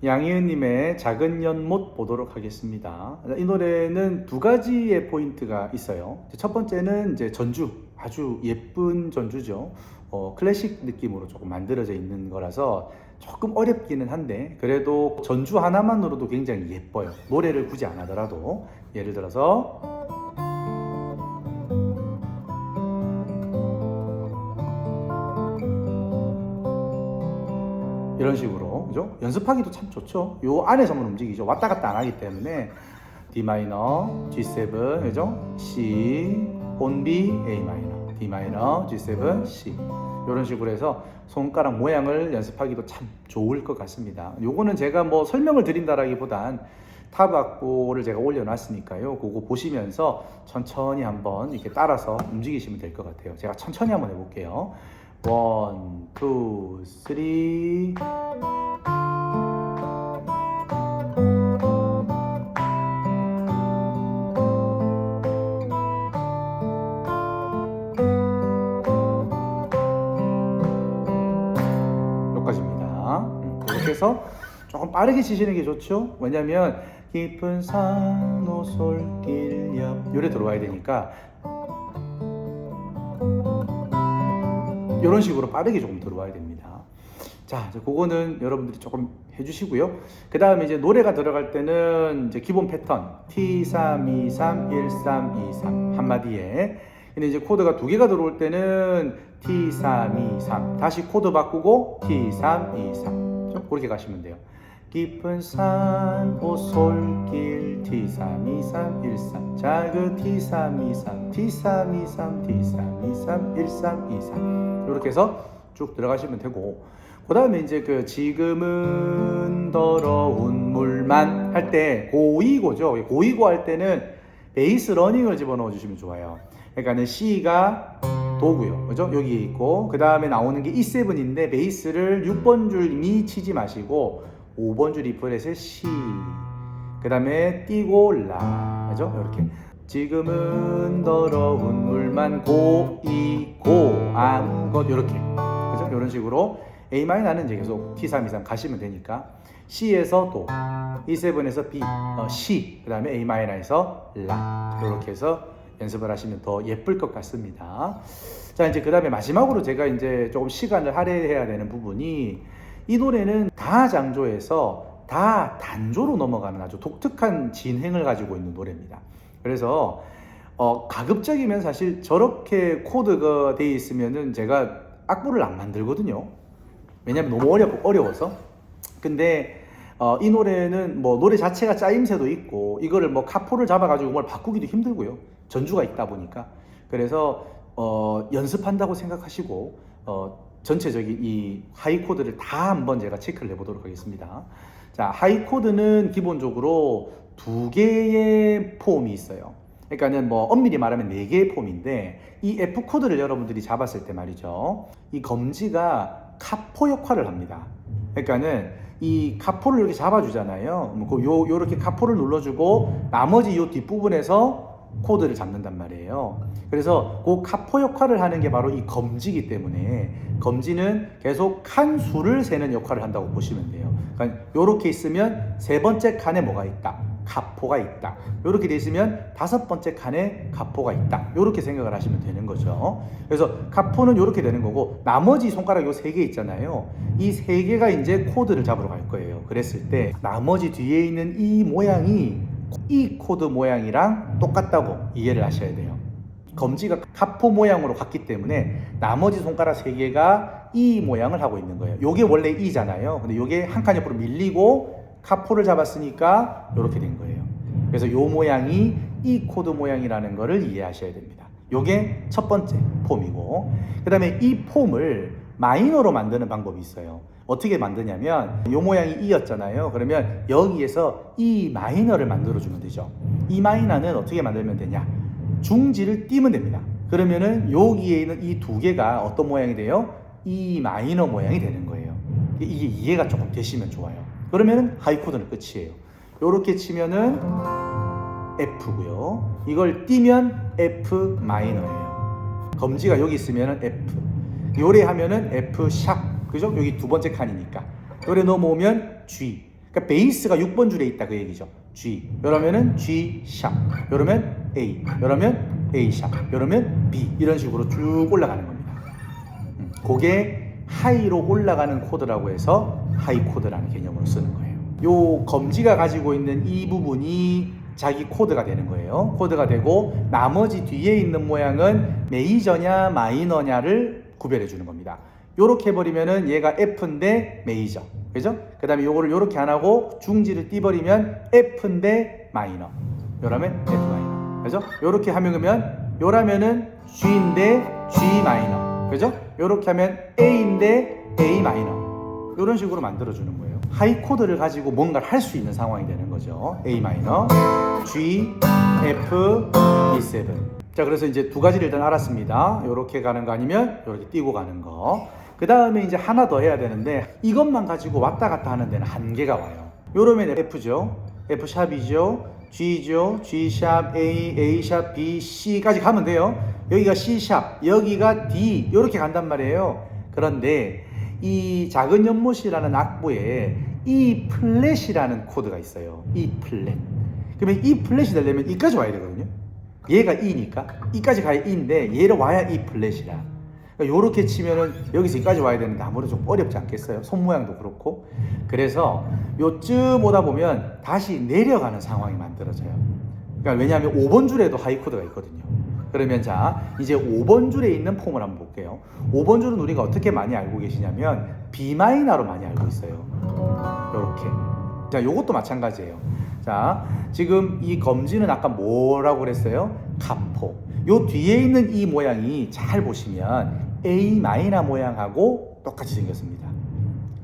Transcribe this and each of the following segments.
양희은님의 작은 연못 보도록 하겠습니다. 이 노래는 두 가지의 포인트가 있어요. 첫 번째는 이제 전주, 아주 예쁜 전주죠. 클래식 느낌으로 조금 만들어져 있는 거라서 조금 어렵기는 한데 그래도 전주 하나만으로도 굉장히 예뻐요. 노래를 굳이 안 하더라도 예를 들어서 이런 식으로, 그죠? 연습하기도 참 좋죠. 요 안에서만 움직이죠. 왔다 갔다 안 하기 때문에 D 마이너, G7, 그죠? C, 온 B, A 마이너, D 마이너, G7, C. 이런 식으로 해서 손가락 모양을 연습하기도 참 좋을 것 같습니다. 요거는 제가 뭐 설명을 드린다라기보단 탑 악보를 제가 올려놨으니까요. 그거 보시면서 천천히 한번 이렇게 따라서 움직이시면 될 것 같아요. 제가 천천히 한번 해볼게요. 1, 2, 3. 여기까지입니다. 이렇게 해서 조금 빠르게 치시는 게 좋죠. 왜냐면 깊은 산호솔길 옆 요래 들어와야 되니까 이런 식으로 빠르게 조금 들어와야 됩니다. 자, 그거는 여러분들이 조금 해주시고요. 그 다음에 이제 노래가 들어갈 때는 이제 기본 패턴 T3, 2, 3, 1, 3, 2, 3 한마디에. 근데 이제 코드가 두 개가 들어올 때는 T3, 2, 3 다시 코드 바꾸고 T3, 2, 3 그렇게 가시면 돼요. 깊은 산 오솔길 T3, 2, 3, 1, 3 작은 T3, 2, 3 T3, 2, 3 T3, 2, 3, 1, 3, 2, 3 이렇게 해서 쭉 들어가시면 되고 그 다음에 이제 그 지금은 더러운 물만 할 때 고이고죠. 고이고 할 때는 베이스 러닝을 집어넣어 주시면 좋아요. 그러니까는 C가 도고요. 그죠? 여기에 있고 그 다음에 나오는 게 E7인데 베이스를 6번 줄 미 치지 마시고 5번 줄 E 플랫에 C 그 다음에 띄고 라 그죠? 이렇게 지금은 더러운 물만 고이고 아무것 이렇게 그죠? 이런 식으로 A 마이너는 이제 계속 T3, 2, 3 가시면 되니까 C에서 도 E7에서 B C 그 다음에 A 마이너에서 라 이렇게 해서 연습을 하시면 더 예쁠 것 같습니다. 자, 이제 그 다음에 마지막으로 제가 이제 조금 시간을 할애해야 되는 부분이 이 노래는 다 장조에서 다 단조로 넘어가는 아주 독특한 진행을 가지고 있는 노래입니다. 그래서 가급적이면 사실 저렇게 코드가 돼 있으면은 제가 악보를 안 만들거든요. 왜냐면 너무 어려워서. 근데 이 노래는 뭐 노래 자체가 짜임새도 있고 이거를 뭐 카포를 잡아가지고 뭘 바꾸기도 힘들고요. 전주가 있다 보니까. 그래서 연습한다고 생각하시고 전체적인 이 하이 코드를 다 한번 제가 체크를 해보도록 하겠습니다. 자, 하이 코드는 기본적으로 두 개의 폼이 있어요. 그러니까는 뭐 엄밀히 말하면 네 개의 폼인데 이 F 코드를 여러분들이 잡았을 때 말이죠. 이 검지가 카포 역할을 합니다. 그러니까는 이 카포를 이렇게 잡아주잖아요. 요렇게 카포를 눌러주고 나머지 요 뒷부분에서 코드를 잡는단 말이에요. 그래서 그 카포 역할을 하는 게 바로 이 검지이기 때문에 검지는 계속 칸 수를 세는 역할을 한다고 보시면 돼요. 그러니까 이렇게 있으면 세 번째 칸에 뭐가 있다? 가포가 있다. 이렇게 돼 있으면 다섯 번째 칸에 가포가 있다. 이렇게 생각을 하시면 되는 거죠. 그래서 가포는 이렇게 되는 거고 나머지 손가락 요 세 개 있잖아요. 이 세 개가 이제 코드를 잡으러 갈 거예요. 그랬을 때 나머지 뒤에 있는 이 모양이 이 코드 모양이랑 똑같다고 이해를 하셔야 돼요. 검지가 카포 모양으로 갔기 때문에 나머지 손가락 3개가 이 모양을 하고 있는 거예요. 요게 원래 이잖아요. 근데 요게 한 칸 옆으로 밀리고 카포를 잡았으니까 이렇게 된 거예요. 그래서 요 모양이 이 코드 모양이라는 거를 이해하셔야 됩니다. 요게 첫 번째 폼이고 그 다음에 이 폼을 마이너로 만드는 방법이 있어요. 어떻게 만드냐면 요 모양이 E였잖아요. 그러면 여기에서 E 마이너를 만들어주면 되죠. E 마이너는 어떻게 만들면 되냐? 중지를 띄면 됩니다. 그러면은 여기에 있는 이 두 개가 어떤 모양이 돼요? E 마이너 모양이 되는 거예요. 이게 이해가 조금 되시면 좋아요. 그러면은 하이 코드는 끝이에요. 요렇게 치면은 F고요. 이걸 띄면 F 마이너예요. 검지가 여기 있으면은 F. 요래 하면은 F 샵. 그죠? 여기 두 번째 칸이니까. 요래 넘어오면 G. 그러니까 베이스가 6번 줄에 있다 그 얘기죠. G. 이러면은 G 샵. 이러면 A. 이러면 A 샵. 이러면 B. 이런 식으로 쭉 올라가는 겁니다. 그게 하이로 올라가는 코드라고 해서 하이 코드라는 개념으로 쓰는 거예요. 요 검지가 가지고 있는 이 부분이 자기 코드가 되는 거예요. 코드가 되고 나머지 뒤에 있는 모양은 메이저냐 마이너냐를 구별해 주는 겁니다. 요렇게 해버리면은 얘가 F인데 메이저, 그죠? 그 다음에 요거를 요렇게 안 하고 중지를 띄버리면 F인데 마이너, 요라면 F 마이너, 그죠? 요렇게 하면 요라면은 G인데 G 마이너, 그죠? 요렇게 하면 A인데 A 마이너, 요런 식으로 만들어주는 거예요. 하이 코드를 가지고 뭔가를 할 수 있는 상황이 되는 거죠. A 마이너, G, F, E7. 자, 그래서 이제 두 가지를 일단 알았습니다. 요렇게 가는 거 아니면 요렇게 띄고 가는 거. 그 다음에 이제 하나 더 해야 되는데 이것만 가지고 왔다 갔다 하는 데는 한계가 와요. 요러면 F죠. F 샵이죠. G죠. G 샵, A, A 샵, B, C까지 가면 돼요. 여기가 C 샵, 여기가 D, 요렇게 간단 말이에요. 그런데 이 작은 연못이라는 악보에 E 플랫이라는 코드가 있어요. E 플랫. 그러면 E 플랫이 되려면 E까지 와야 되거든요. 얘가 E니까 E까지 가야 E인데 얘를 와야 E 플랫이라. 그러니까 요렇게 치면은 여기서 여기까지 와야 되는데 아무래도 좀 어렵지 않겠어요? 손 모양도 그렇고. 그래서 요쯤 오다 보면 다시 내려가는 상황이 만들어져요. 그러니까 왜냐하면 5번 줄에도 하이 코드가 있거든요. 그러면 자, 이제 5번 줄에 있는 폼을 한번 볼게요. 5번 줄은 우리가 어떻게 많이 알고 계시냐면 B 마이너로 많이 알고 있어요. 요렇게. 자, 요것도 마찬가지예요. 자, 지금 이 검지는 아까 뭐라고 그랬어요? 가포. 요 뒤에 있는 이 모양이 잘 보시면 A 마이너 모양하고 똑같이 생겼습니다.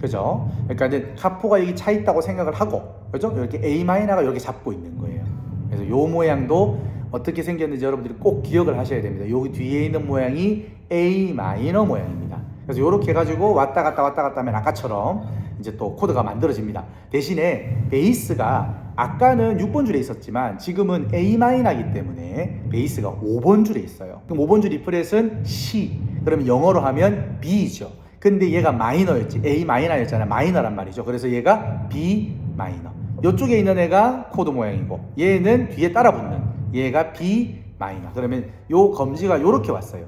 그죠? 그러니까 이제 가포가 여기 차 있다고 생각을 하고, 그죠? 이렇게 A 마이너가 이렇게 잡고 있는 거예요. 그래서 요 모양도 어떻게 생겼는지 여러분들이 꼭 기억을 하셔야 됩니다. 여기 뒤에 있는 모양이 A 마이너 모양입니다. 그래서 이렇게 해가지고 왔다 갔다 하면 아까처럼 이제 또 코드가 만들어집니다. 대신에 베이스가 아까는 6번 줄에 있었지만 지금은 A 마이너이기 때문에 베이스가 5번 줄에 있어요. 그럼 5번 줄 E플랫은 C. 그러면 영어로 하면 B죠. 근데 얘가 마이너였지. A 마이너였잖아. 마이너란 말이죠. 그래서 얘가 B 마이너. 이쪽에 있는 애가 코드 모양이고 얘는 뒤에 따라 붙는 얘가 B 마이너. 그러면 요 검지가 요렇게 왔어요.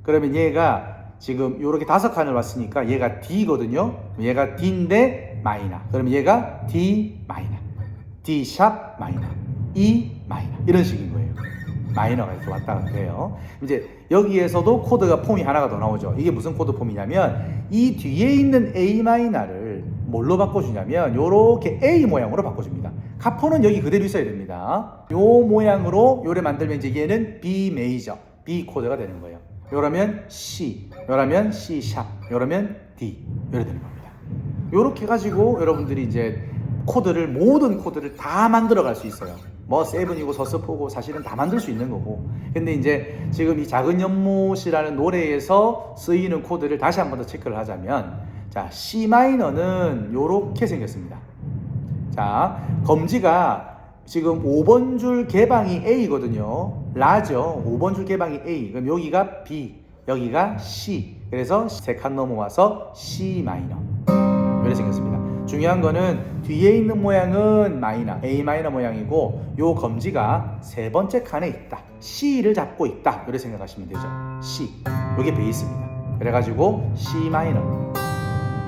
그러면 얘가 지금 요렇게 5칸을 왔으니까 얘가 D거든요. 얘가 D인데 마이너. 그러면 얘가 D 마이너. D 샵 마이너. E 마이너. 이런 식인 거예요. 마이너가 이렇게 왔다 갔다 해요. 이제 여기에서도 코드가 폼이 하나가 더 나오죠. 이게 무슨 코드 폼이냐면 이 뒤에 있는 A 마이너를 뭘로 바꿔주냐면 요렇게 A 모양으로 바꿔줍니다. 가포는 여기 그대로 있어야 됩니다. 요 모양으로 요래 만들면 이제 얘는 B 메이저, B 코드가 되는 거예요. 요러면 C, 요러면 C 샵, 요러면 D, 요래 되는 겁니다. 요렇게 가지고 여러분들이 이제 코드를, 모든 코드를 다 만들어 갈 수 있어요. 뭐 세븐이고 서스포고 사실은 다 만들 수 있는 거고. 근데 이제 지금 이 작은 연못이라는 노래에서 쓰이는 코드를 다시 한 번 더 체크를 하자면, 자, C 마이너는 요렇게 생겼습니다. 자, 검지가 지금 5번 줄 개방이 A거든요. 라죠. 5번 줄 개방이 A. 그럼 여기가 B, 여기가 C. 그래서 3칸 넘어와서 C 마이너. 이렇게 생겼습니다. 중요한 거는 뒤에 있는 모양은 마이너, A 마이너 모양이고 요 검지가 3번째 칸에 있다. C를 잡고 있다. 이렇게 생각하시면 되죠. C. 요게 베이스입니다. 그래가지고 C 마이너.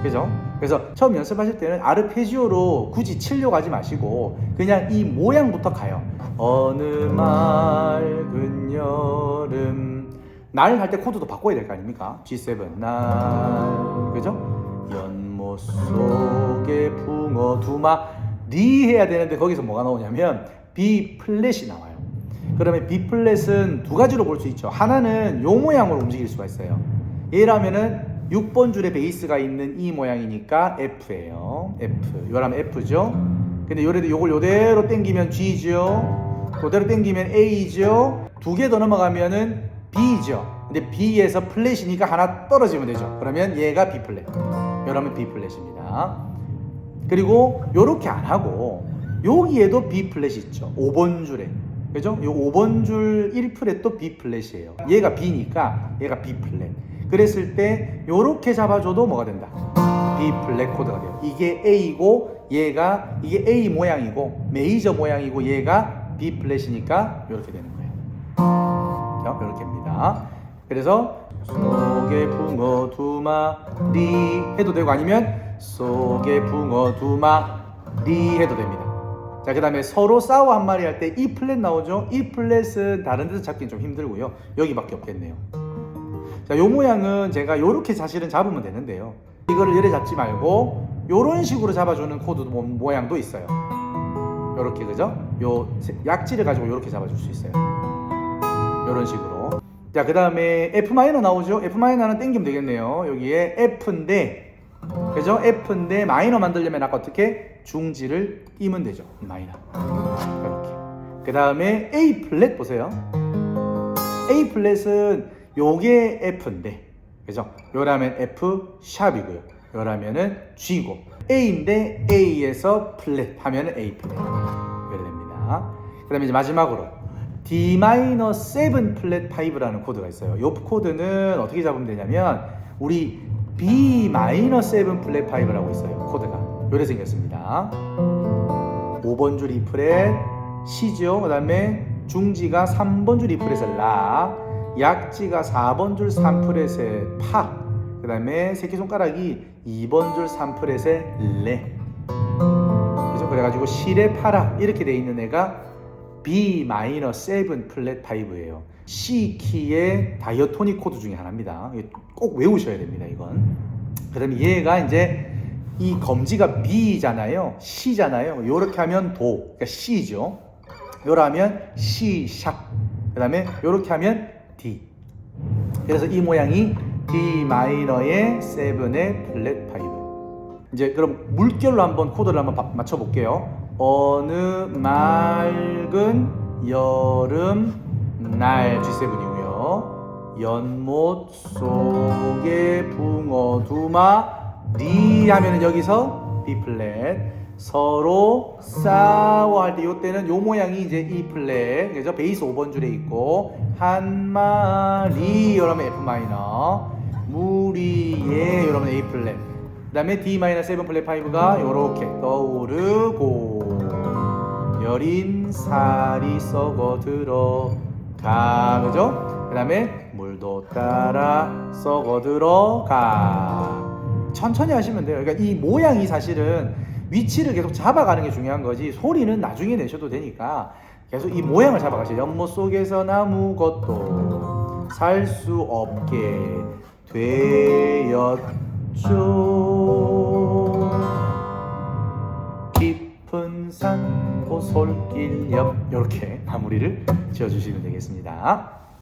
그죠? 그래서 처음 연습하실 때는 아르페지오로 굳이 치려고 하지 마시고 그냥 이 모양부터 가요. 어느 맑은 여름, 날 할 때 코드도 바꿔야 될 거 아닙니까? G7 날, 그죠? 연못 속에 붕어 두마 리 해야 되는데 거기서 뭐가 나오냐면 B 플랫이 나와요. 그러면 B 플랫은 두 가지로 볼 수 있죠. 하나는 요 모양으로 움직일 수가 있어요. 얘라면은 6번 줄에 베이스가 있는 이 모양이니까 F예요. F. 요라면 F죠. 근데 요걸 요대로 당기면 G죠. 그대로 당기면 A죠. 2개 더 넘어가면은 B죠. 근데 B에서 플랫이니까 하나 떨어지면 되죠. 그러면 얘가 B 플랫. 요라면 B 플랫입니다. 그리고 요렇게 안 하고 여기에도 B 플랫이 있죠. 5번 줄에. 그죠? 요 5번 줄 1플랫도 B 플랫이에요. 얘가 B니까 얘가 B 플랫. 그랬을 때 요렇게 잡아줘도 뭐가 된다? B 플랫 코드가 돼요. 이게 A고 얘가 이게 A 모양이고 메이저 모양이고 얘가 B 플랫이니까 이렇게 되는 거예요. 이렇게입니다. 그래서 속에 붕어 두 마리 해도 되고 아니면 속에 붕어 두 마리 해도 됩니다. 자, 그 다음에 서로 싸워 한 마리 할 때 E 플랫 나오죠. E 플랫은 다른 데서 잡기는 좀 힘들고요. 여기밖에 없겠네요. 자, 요 모양은 제가 요렇게 사실은 잡으면 되는데요. 이거를 이래 잡지 말고 요런 식으로 잡아주는 코드 모양도 있어요. 요렇게, 그죠? 요 약지를 가지고 요렇게 잡아줄 수 있어요. 요런 식으로. 자, 그 다음에 F 마이너 나오죠? F 마이너는 땡기면 되겠네요. 여기에 F인데, 그죠? F인데 마이너 만들려면 아까 어떻게? 중지를 끼면 되죠. 마이너. 이렇게. 그 다음에 A 플랫 보세요. A 플랫은 요게 F인데, 그죠? 요라면 F 샵이고요. 요라면은 G고, A인데 A에서 플랫 하면은 A 플랫. 이렇게 됩니다. 그 다음에 이제 마지막으로 D-7 플랫 5라는 코드가 있어요. 이 코드는 어떻게 잡으면 되냐면 우리 B-7 플랫 5라고 있어요. 코드가 이렇게 생겼습니다. 5번 줄 E 플랫 C죠. 그 다음에 중지가 3번 줄 E 플랫의 라, 약지가 4번 줄 3플랫의 파, 그 다음에 새끼손가락이 2번 줄 3플랫의 레. 그래서 그래가지고 시레 파라 이렇게 돼 있는 애가 B-7 플랫 5예요. C 키의 다이어토닉 코드 중에 하나입니다. 꼭 외우셔야 됩니다, 이건. 그 다음에 얘가 이제 이 검지가 B잖아요. C잖아요. 요렇게 하면 도, 그러니까 C죠. 요라면 C 샵. 그 다음에 요렇게 하면 D. 그래서 이 모양이 D-7의 7의 플랫 5. 이제 그럼 물결로 한번 코드를 한번 맞춰볼게요. 어느 맑은 여름 날 G7이고요. 연못 속에 붕어 두 마리 하면은 여기서 B 플랫. 서로 싸워할 때 이때는 요 모양이 이제 E 플랫. 그죠? 베이스 5번 줄에 있고 한 마리 이러면 F 마이너. 무리에 이러면 A 플랫. 그 다음에 D-7 플랫 5가 요렇게 떠오르고 여린 살이 썩어 들어가, 그죠? 그 다음에 물도 따라 썩어 들어가. 천천히 하시면 돼요. 그러니까 이 모양이 사실은 위치를 계속 잡아가는 게 중요한 거지 소리는 나중에 내셔도 되니까 계속 이 모양을 잡아가세요. 연못 속에서 아무것도 살 수 없게 되었죠. 깊은 산 오솔길 옆 이렇게 마무리를 지어주시면 되겠습니다.